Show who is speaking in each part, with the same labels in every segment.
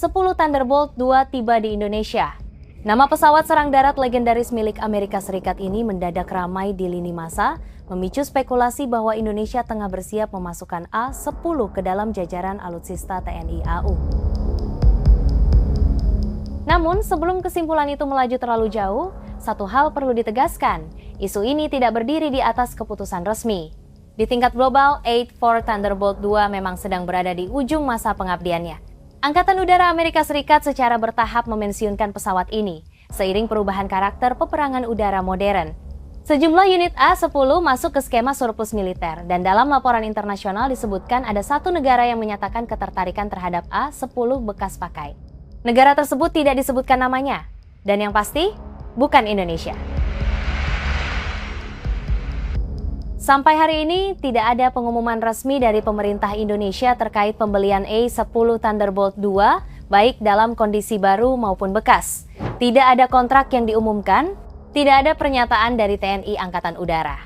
Speaker 1: A-10 Thunderbolt II tiba di Indonesia. Nama pesawat serang darat legendaris milik Amerika Serikat ini mendadak ramai di lini masa, memicu spekulasi bahwa Indonesia tengah bersiap memasukkan A-10 ke dalam jajaran alutsista TNI AU. Namun, sebelum kesimpulan itu melaju terlalu jauh, satu hal perlu ditegaskan, isu ini tidak berdiri di atas keputusan resmi. Di tingkat global, A-4 Thunderbolt II memang sedang berada di ujung masa pengabdiannya. Angkatan Udara Amerika Serikat secara bertahap memensiunkan pesawat ini, seiring perubahan karakter peperangan udara modern. Sejumlah unit A-10 masuk ke skema surplus militer, dan dalam laporan internasional disebutkan ada satu negara yang menyatakan ketertarikan terhadap A-10 bekas pakai. Negara tersebut tidak disebutkan namanya, dan yang pasti, bukan Indonesia. Sampai hari ini, tidak ada pengumuman resmi dari pemerintah Indonesia terkait pembelian A-10 Thunderbolt II, baik dalam kondisi baru maupun bekas. Tidak ada kontrak yang diumumkan, tidak ada pernyataan dari TNI Angkatan Udara.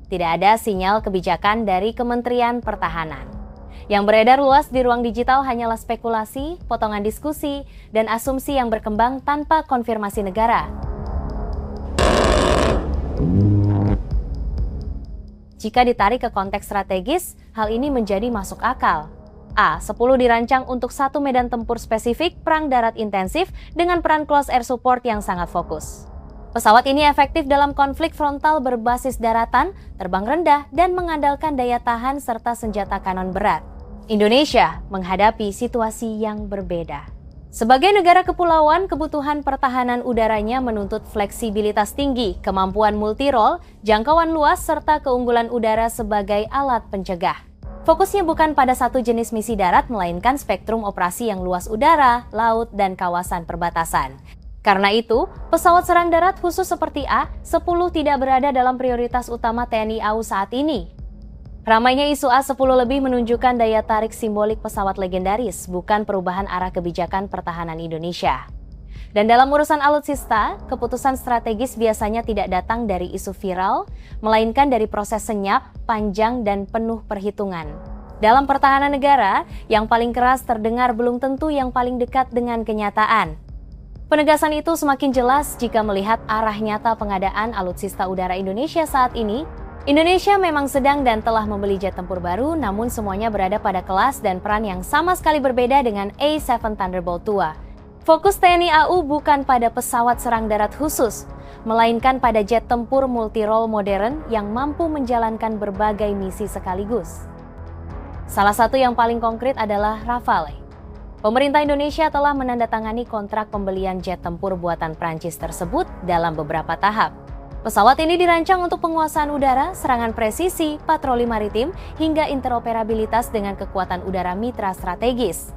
Speaker 1: Tidak ada sinyal kebijakan dari Kementerian Pertahanan. Yang beredar luas di ruang digital hanyalah spekulasi, potongan diskusi, dan asumsi yang berkembang tanpa konfirmasi negara. Jika ditarik ke konteks strategis, hal ini menjadi masuk akal. A-10 dirancang untuk satu medan tempur spesifik perang darat intensif dengan peran close air support yang sangat fokus. Pesawat ini efektif dalam konflik frontal berbasis daratan, terbang rendah, dan mengandalkan daya tahan serta senjata kanon berat. Indonesia menghadapi situasi yang berbeda. Sebagai negara kepulauan, kebutuhan pertahanan udaranya menuntut fleksibilitas tinggi, kemampuan multirole, jangkauan luas, serta keunggulan udara sebagai alat pencegah. Fokusnya bukan pada satu jenis misi darat, melainkan spektrum operasi yang luas udara, laut, dan kawasan perbatasan. Karena itu, pesawat serang darat khusus seperti A-10 tidak berada dalam prioritas utama TNI AU saat ini. Ramainya isu A-10 lebih menunjukkan daya tarik simbolik pesawat legendaris, bukan perubahan arah kebijakan pertahanan Indonesia. Dan dalam urusan alutsista, keputusan strategis biasanya tidak datang dari isu viral, melainkan dari proses senyap, panjang, dan penuh perhitungan. Dalam pertahanan negara, yang paling keras terdengar belum tentu yang paling dekat dengan kenyataan. Penegasan itu semakin jelas jika melihat arah nyata pengadaan alutsista udara Indonesia saat ini. Indonesia memang sedang dan telah membeli jet tempur baru, namun semuanya berada pada kelas dan peran yang sama sekali berbeda dengan A-7 Thunderbolt II. Fokus TNI AU bukan pada pesawat serang darat khusus, melainkan pada jet tempur multirole modern yang mampu menjalankan berbagai misi sekaligus. Salah satu yang paling konkret adalah Rafale. Pemerintah Indonesia telah menandatangani kontrak pembelian jet tempur buatan Prancis tersebut dalam beberapa tahap. Pesawat ini dirancang untuk penguasaan udara, serangan presisi, patroli maritim, hingga interoperabilitas dengan kekuatan udara mitra strategis.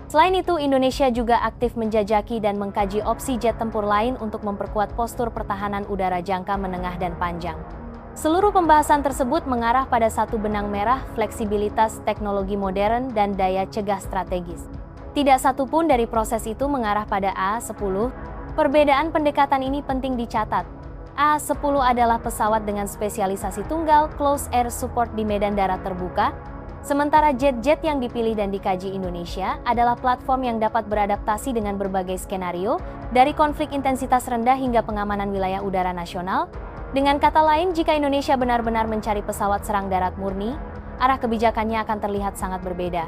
Speaker 1: Selain itu, Indonesia juga aktif menjajaki dan mengkaji opsi jet tempur lain untuk memperkuat postur pertahanan udara jangka menengah dan panjang. Seluruh pembahasan tersebut mengarah pada satu benang merah, fleksibilitas, teknologi modern, dan daya cegah strategis. Tidak satu pun dari proses itu mengarah pada A-10. Perbedaan pendekatan ini penting dicatat. A-10 adalah pesawat dengan spesialisasi tunggal close air support di medan darat terbuka, sementara jet-jet yang dipilih dan dikaji Indonesia adalah platform yang dapat beradaptasi dengan berbagai skenario, dari konflik intensitas rendah hingga pengamanan wilayah udara nasional. Dengan kata lain, jika Indonesia benar-benar mencari pesawat serang darat murni, arah kebijakannya akan terlihat sangat berbeda.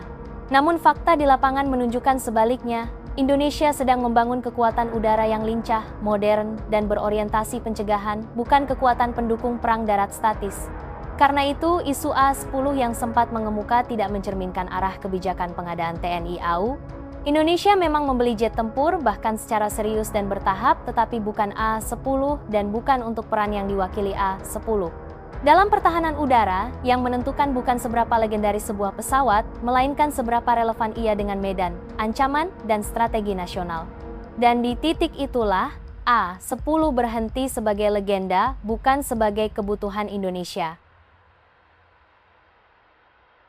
Speaker 1: Namun fakta di lapangan menunjukkan sebaliknya. Indonesia sedang membangun kekuatan udara yang lincah, modern, dan berorientasi pencegahan, bukan kekuatan pendukung perang darat statis. Karena itu, isu A-10 yang sempat mengemuka tidak mencerminkan arah kebijakan pengadaan TNI AU. Indonesia memang membeli jet tempur, bahkan secara serius dan bertahap, tetapi bukan A-10 dan bukan untuk peran yang diwakili A-10. Dalam pertahanan udara, yang menentukan bukan seberapa legendaris sebuah pesawat, melainkan seberapa relevan ia dengan medan, ancaman, dan strategi nasional. Dan di titik itulah, A-10 berhenti sebagai legenda, bukan sebagai kebutuhan Indonesia.